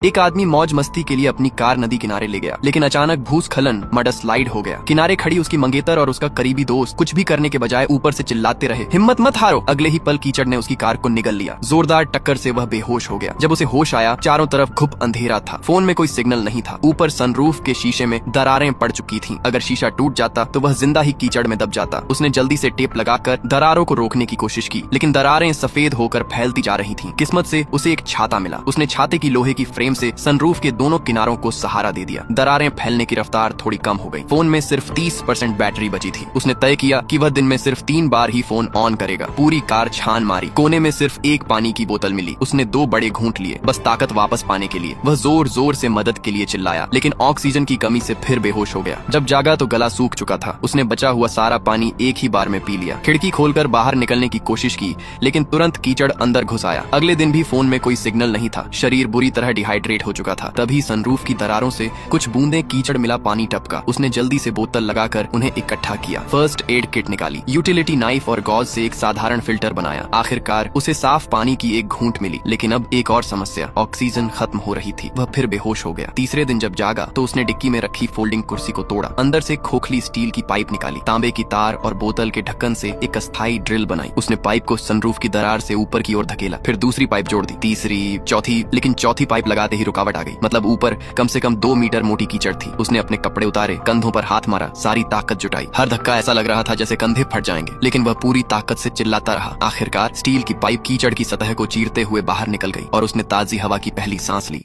एक आदमी मौज मस्ती के लिए अपनी कार नदी किनारे ले गया, लेकिन अचानक भूस्खलन मड स्लाइड हो गया। किनारे खड़ी उसकी मंगेतर और उसका करीबी दोस्त कुछ भी करने के बजाय ऊपर से चिल्लाते रहे, हिम्मत मत हारो। अगले ही पल कीचड़ ने उसकी कार को निगल लिया। जोरदार टक्कर से वह बेहोश हो गया। जब उसे होश आया, चारों तरफ घुप अंधेरा था। फोन में कोई सिग्नल नहीं था। ऊपर सनरूफ के शीशे में दरारें पड़ चुकी थीं। अगर शीशा टूट जाता तो वह जिंदा ही कीचड़ में दब जाता। उसने जल्दी से टेप लगाकर दरारों को रोकने की कोशिश की, लेकिन दरारें सफेद होकर फैलती जा रही थीं। किस्मत से उसे एक छाता मिला। उसने छाते की लोहे की फ्रेम से सनरूफ के दोनों किनारों को सहारा दे दिया। दरारें फैलने की रफ्तार थोड़ी कम हो गई। फोन में सिर्फ 30% बैटरी बची थी। उसने तय किया कि वह दिन में सिर्फ 3 बार ही फोन ऑन करेगा। पूरी कार छान मारी। कोने में सिर्फ एक पानी की बोतल मिली। उसने 2 बड़े घूंट लिए, बस ताकत वापस पाने के लिए। वह जोर जोर से मदद के लिए चिल्लाया, लेकिन ऑक्सीजन की कमी से फिर बेहोश हो गया। जब जागा तो गला सूख चुका था। उसने बचा हुआ सारा पानी एक ही बार में पी लिया। खिड़की खोलकर बाहर निकलने की कोशिश की, लेकिन तुरंत कीचड़ अंदर घुस आया। अगले दिन भी फोन में कोई सिग्नल नहीं था। शरीर बुरी तरह डिहाइड्रेट हो चुका था। तभी सनरूफ की दरारों से कुछ बूंदे कीचड़ मिला पानी टपका। उसने जल्दी से बोतल लगाकर उन्हें इकट्ठा किया। फर्स्ट एड किट निकाली, यूटिलिटी नाइफ और गॉज से एक साधारण फिल्टर बनाया। आखिरकार उसे साफ पानी की एक घूंट मिली, लेकिन अब एक और समस्या, ऑक्सीजन खत्म हो रही थी। वह फिर बेहोश हो गया। तीसरे दिन जब जागा तो उसने डिक्की में रखी फोल्डिंग कुर्सी को तोड़ा। अंदर से खोखली स्टील की पाइप निकाली। तांबे की तार और बोतल के ढक्कन से एक अस्थायी ड्रिल बनाई। उसने पाइप को सनरूफ की दरार से ऊपर की ओर धकेला, फिर दूसरी पाइप जोड़ दी, तीसरी, चौथी, लेकिन चौथी पाइप लगाते ही रुकावट आ गई। मतलब ऊपर कम से कम 2 मीटर मोटी कीचड़ थी। उसने अपने कपड़े उतारे, कंधों पर हाथ मारा, सारी ताकत जुटाई। हर धक्का ऐसा लग रहा था जैसे कंधे फट जाएंगे, लेकिन वह पूरी ताकत से चिल्लाता रहा। आखिरकार स्टील की पाइप कीचड़ की सतह को चीरते हुए बाहर निकल गई और उसने ताजी हवा की पहली सांस ली।